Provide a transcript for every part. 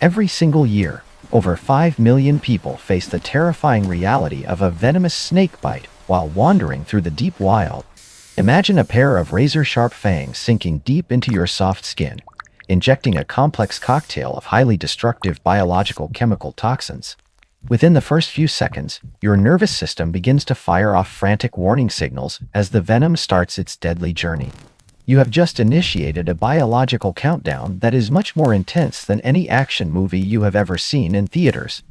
Every single year, over 5 million people face the terrifying reality of a venomous snake bite while wandering through the deep wild. Imagine a pair of razor-sharp fangs sinking deep into your soft skin, injecting a complex cocktail of highly destructive biological chemical toxins. Within the first few seconds, your nervous system begins to fire off frantic warning signals as the venom starts its deadly journey. You have just initiated a biological countdown that is much more intense than any action movie you have ever seen in theaters.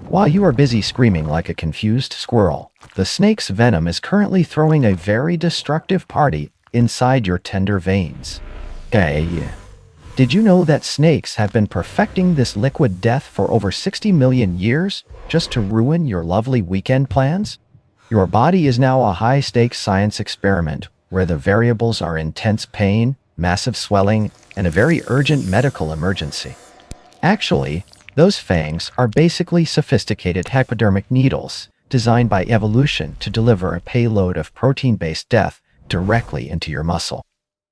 While you are busy screaming like a confused squirrel, the snake's venom is currently throwing a very destructive party inside your tender veins. Hey, did you know that snakes have been perfecting this liquid death for over 60 million years just to ruin your lovely weekend plans? Your body is now a high-stakes science experiment where the variables are intense pain, massive swelling, and a very urgent medical emergency. Actually, those fangs are basically sophisticated hypodermic needles designed by evolution to deliver a payload of protein-based death directly into your muscle.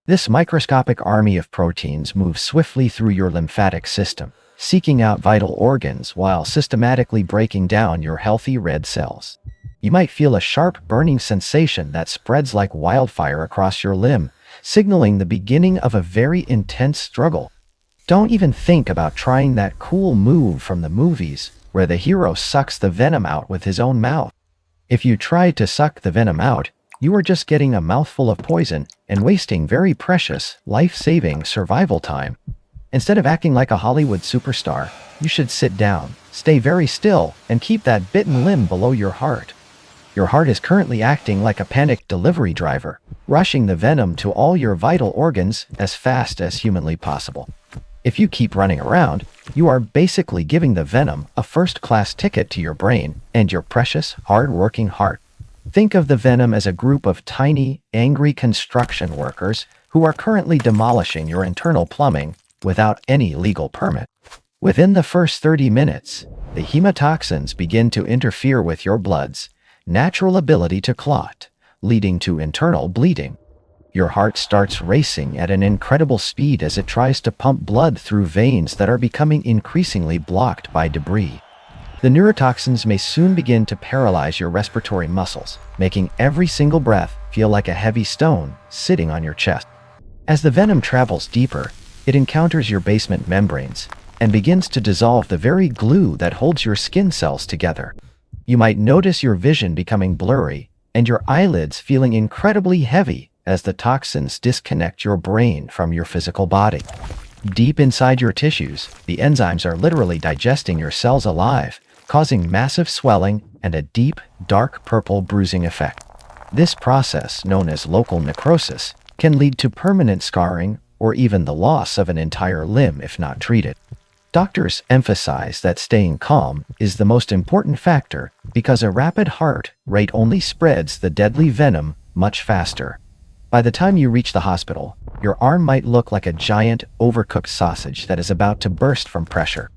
This microscopic army of proteins moves swiftly through your lymphatic system, seeking out vital organs while systematically breaking down your healthy red cells. You might feel a sharp burning sensation that spreads like wildfire across your limb, signaling the beginning of a very intense struggle. Don't even think about trying that cool move from the movies where the hero sucks the venom out with his own mouth. If you try to suck the venom out, you are just getting a mouthful of poison and wasting very precious, life-saving survival time. Instead of acting like a Hollywood superstar, you should sit down, stay very still, and keep that bitten limb below your heart. Your heart is currently acting like a panicked delivery driver, rushing the venom to all your vital organs as fast as humanly possible. If you keep running around, you are basically giving the venom a first-class ticket to your brain and your precious, hard-working heart. Think of the venom as a group of tiny, angry construction workers who are currently demolishing your internal plumbing without any legal permit. Within the first 30 minutes, the hemotoxins begin to interfere with your blood's natural ability to clot, leading to internal bleeding. Your heart starts racing at an incredible speed as it tries to pump blood through veins that are becoming increasingly blocked by debris. The neurotoxins may soon begin to paralyze your respiratory muscles, making every single breath feel like a heavy stone sitting on your chest. As the venom travels deeper, it encounters your basement membranes and begins to dissolve the very glue that holds your skin cells together. You might notice your vision becoming blurry and your eyelids feeling incredibly heavy as the toxins disconnect your brain from your physical body. Deep inside your tissues, the enzymes are literally digesting your cells alive, causing massive swelling and a deep, dark purple bruising effect. This process, known as local necrosis, can lead to permanent scarring or even the loss of an entire limb if not treated. Doctors emphasize that staying calm is the most important factor because a rapid heart rate only spreads the deadly venom much faster. By the time you reach the hospital, your arm might look like a giant, overcooked sausage that is about to burst from pressure.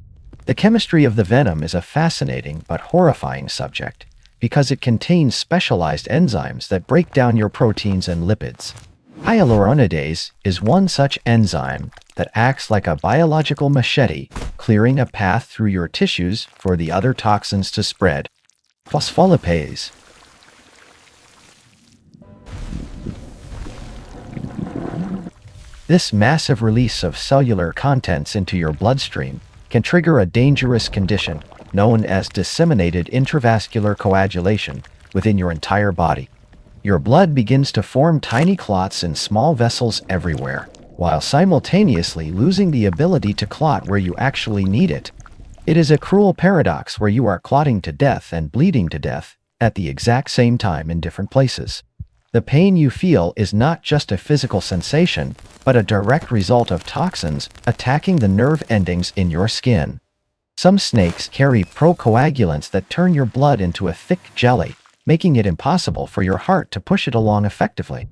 The chemistry of the venom is a fascinating but horrifying subject because it contains specialized enzymes that break down your proteins and lipids. Hyaluronidase is one such enzyme that acts like a biological machete, clearing a path through your tissues for the other toxins to spread. Phospholipase. This massive release of cellular contents into your bloodstream can trigger a dangerous condition known as disseminated intravascular coagulation within your entire body. Your blood begins to form tiny clots in small vessels everywhere, while simultaneously losing the ability to clot where you actually need it. It is a cruel paradox where you are clotting to death and bleeding to death at the exact same time in different places. The pain you feel is not just a physical sensation, but a direct result of toxins attacking the nerve endings in your skin. Some snakes carry procoagulants that turn your blood into a thick jelly, making it impossible for your heart to push it along effectively.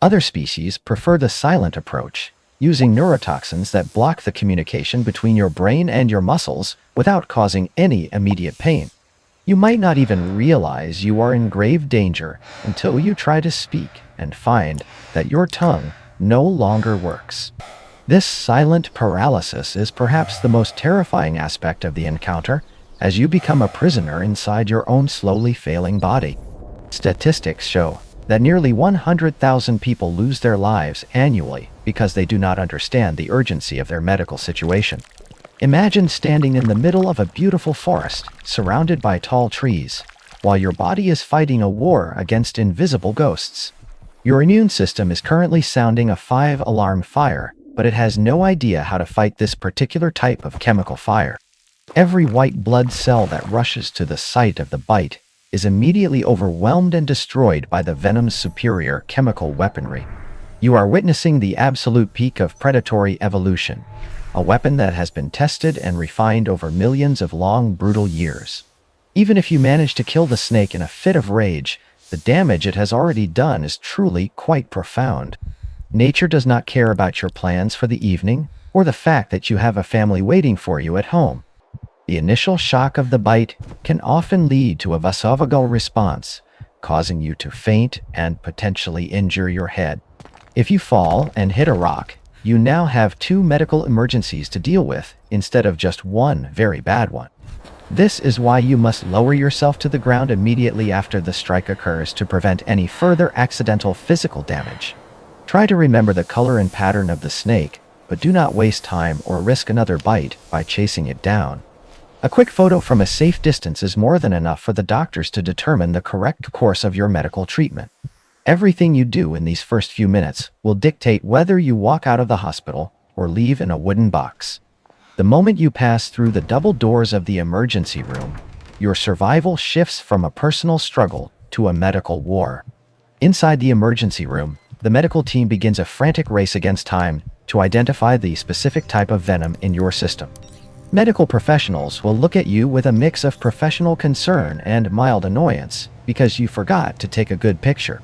Other species prefer the silent approach, using neurotoxins that block the communication between your brain and your muscles without causing any immediate pain. You might not even realize you are in grave danger until you try to speak and find that your tongue no longer works. This silent paralysis is perhaps the most terrifying aspect of the encounter, as you become a prisoner inside your own slowly failing body. Statistics show that nearly 100,000 people lose their lives annually because they do not understand the urgency of their medical situation. Imagine standing in the middle of a beautiful forest, surrounded by tall trees, while your body is fighting a war against invisible ghosts. Your immune system is currently sounding a 5-alarm fire, but it has no idea how to fight this particular type of chemical fire. Every white blood cell that rushes to the site of the bite is immediately overwhelmed and destroyed by the venom's superior chemical weaponry. You are witnessing the absolute peak of predatory evolution, a weapon that has been tested and refined over millions of long, brutal years. Even if you manage to kill the snake in a fit of rage, the damage it has already done is truly quite profound. Nature does not care about your plans for the evening, or the fact that you have a family waiting for you at home. The initial shock of the bite can often lead to a vasovagal response, causing you to faint and potentially injure your head. If you fall and hit a rock, you now have 2 medical emergencies to deal with instead of just one very bad one. This is why you must lower yourself to the ground immediately after the strike occurs to prevent any further accidental physical damage. Try to remember the color and pattern of the snake, but do not waste time or risk another bite by chasing it down. A quick photo from a safe distance is more than enough for the doctors to determine the correct course of your medical treatment. Everything you do in these first few minutes will dictate whether you walk out of the hospital or leave in a wooden box. The moment you pass through the double doors of the emergency room, your survival shifts from a personal struggle to a medical war. Inside the emergency room, the medical team begins a frantic race against time to identify the specific type of venom in your system. Medical professionals will look at you with a mix of professional concern and mild annoyance because you forgot to take a good picture.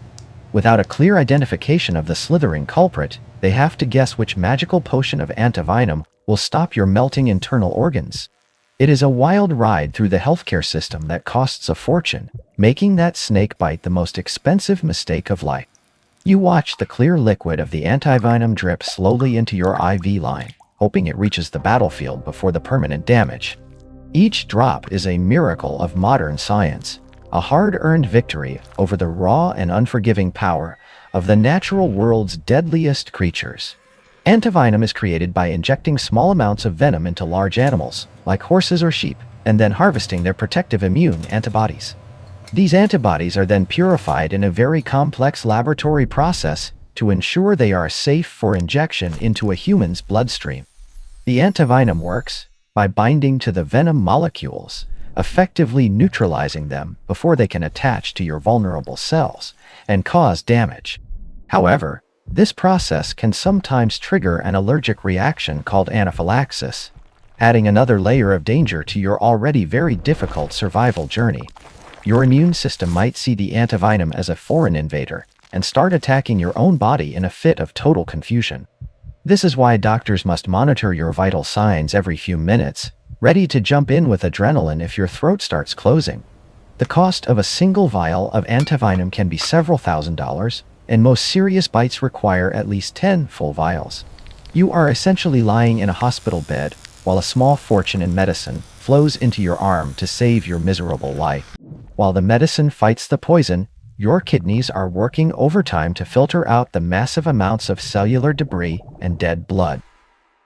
Without a clear identification of the slithering culprit, they have to guess which magical potion of antivenom will stop your melting internal organs. It is a wild ride through the healthcare system that costs a fortune, making that snake bite the most expensive mistake of life. You watch the clear liquid of the antivenom drip slowly into your IV line, hoping it reaches the battlefield before the permanent damage. Each drop is a miracle of modern science, a hard-earned victory over the raw and unforgiving power of the natural world's deadliest creatures. Antivenom is created by injecting small amounts of venom into large animals, like horses or sheep, and then harvesting their protective immune antibodies. These antibodies are then purified in a very complex laboratory process to ensure they are safe for injection into a human's bloodstream. The antivenom works by binding to the venom molecules, effectively neutralizing them before they can attach to your vulnerable cells and cause damage. However, this process can sometimes trigger an allergic reaction called anaphylaxis, adding another layer of danger to your already very difficult survival journey. Your immune system might see the antivenom as a foreign invader and start attacking your own body in a fit of total confusion. This is why doctors must monitor your vital signs every few minutes, ready to jump in with adrenaline if your throat starts closing. The cost of a single vial of antivenom can be several $1,000s, and most serious bites require at least 10 full vials. You are essentially lying in a hospital bed while a small fortune in medicine flows into your arm to save your miserable life. While the medicine fights the poison, your kidneys are working overtime to filter out the massive amounts of cellular debris and dead blood.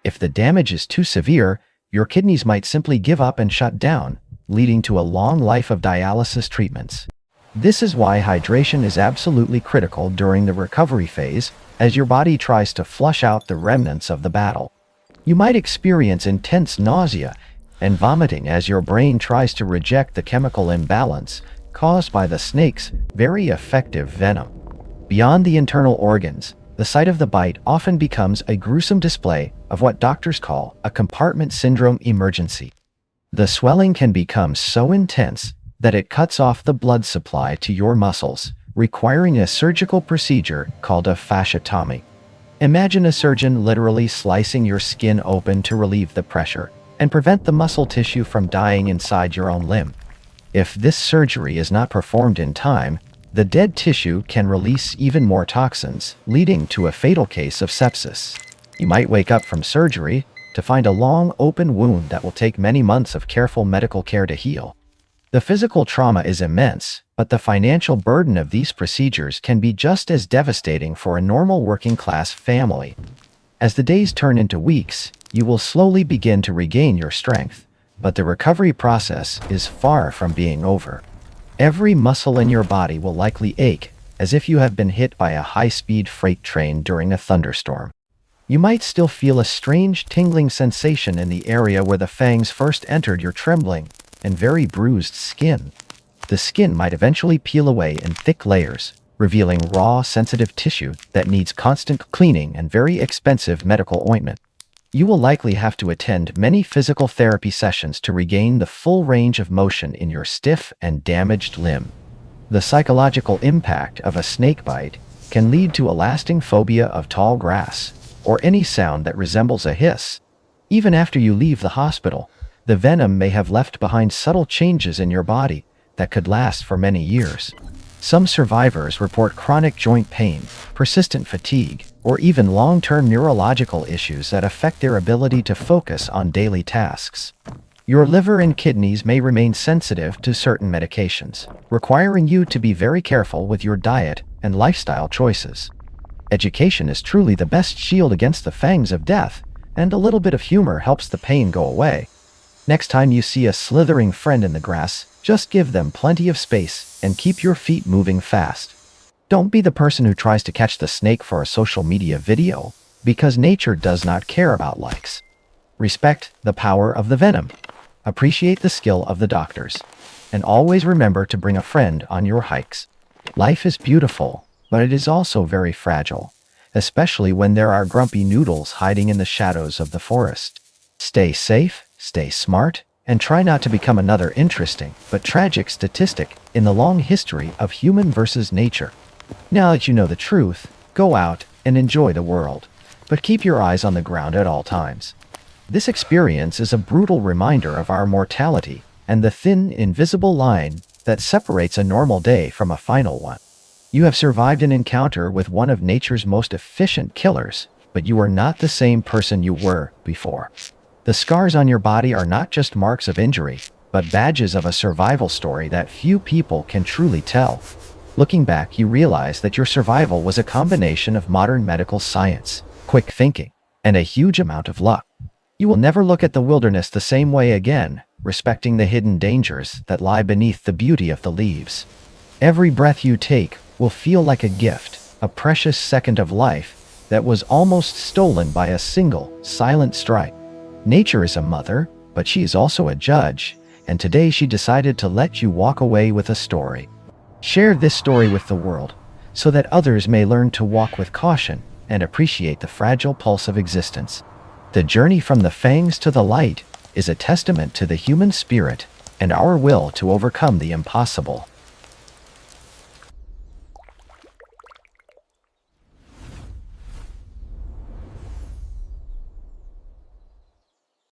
If the damage is too severe, your kidneys might simply give up and shut down, leading to a long life of dialysis treatments. This is why hydration is absolutely critical during the recovery phase, as your body tries to flush out the remnants of the battle. You might experience intense nausea and vomiting as your brain tries to reject the chemical imbalance caused by the snake's very effective venom. Beyond the internal organs, the site of the bite often becomes a gruesome display of what doctors call a compartment syndrome emergency. The swelling can become so intense that it cuts off the blood supply to your muscles, requiring a surgical procedure called a fasciotomy. Imagine a surgeon literally slicing your skin open to relieve the pressure and prevent the muscle tissue from dying inside your own limb. If this surgery is not performed in time, the dead tissue can release even more toxins, leading to a fatal case of sepsis. You might wake up from surgery to find a long, open wound that will take many months of careful medical care to heal. The physical trauma is immense, but the financial burden of these procedures can be just as devastating for a normal working-class family. As the days turn into weeks, you will slowly begin to regain your strength, but the recovery process is far from being over. Every muscle in your body will likely ache, as if you have been hit by a high-speed freight train during a thunderstorm. You might still feel a strange tingling sensation in the area where the fangs first entered your trembling and very bruised skin. The skin might eventually peel away in thick layers, revealing raw, sensitive tissue that needs constant cleaning and very expensive medical ointment. You will likely have to attend many physical therapy sessions to regain the full range of motion in your stiff and damaged limb. The psychological impact of a snake bite can lead to a lasting phobia of tall grass, or any sound that resembles a hiss. Even after you leave the hospital, the venom may have left behind subtle changes in your body that could last for many years. Some survivors report chronic joint pain, persistent fatigue, or even long-term neurological issues that affect their ability to focus on daily tasks. Your liver and kidneys may remain sensitive to certain medications, requiring you to be very careful with your diet and lifestyle choices. Education is truly the best shield against the fangs of death, and a little bit of humor helps the pain go away. Next time you see a slithering friend in the grass, just give them plenty of space and keep your feet moving fast. Don't be the person who tries to catch the snake for a social media video, because nature does not care about likes. Respect the power of the venom. Appreciate the skill of the doctors. And always remember to bring a friend on your hikes. Life is beautiful, but it is also very fragile, especially when there are grumpy noodles hiding in the shadows of the forest. Stay safe, stay smart, and try not to become another interesting but tragic statistic in the long history of human versus nature. Now that you know the truth, go out and enjoy the world, but keep your eyes on the ground at all times. This experience is a brutal reminder of our mortality and the thin, invisible line that separates a normal day from a final one. You have survived an encounter with one of nature's most efficient killers, but you are not the same person you were before. The scars on your body are not just marks of injury, but badges of a survival story that few people can truly tell. Looking back, you realize that your survival was a combination of modern medical science, quick thinking, and a huge amount of luck. You will never look at the wilderness the same way again, respecting the hidden dangers that lie beneath the beauty of the leaves. Every breath you take will feel like a gift, a precious second of life that was almost stolen by a single, silent strike. Nature is a mother, but she is also a judge, and today she decided to let you walk away with a story. Share this story with the world, so that others may learn to walk with caution and appreciate the fragile pulse of existence. The journey from the fangs to the light is a testament to the human spirit and our will to overcome the impossible.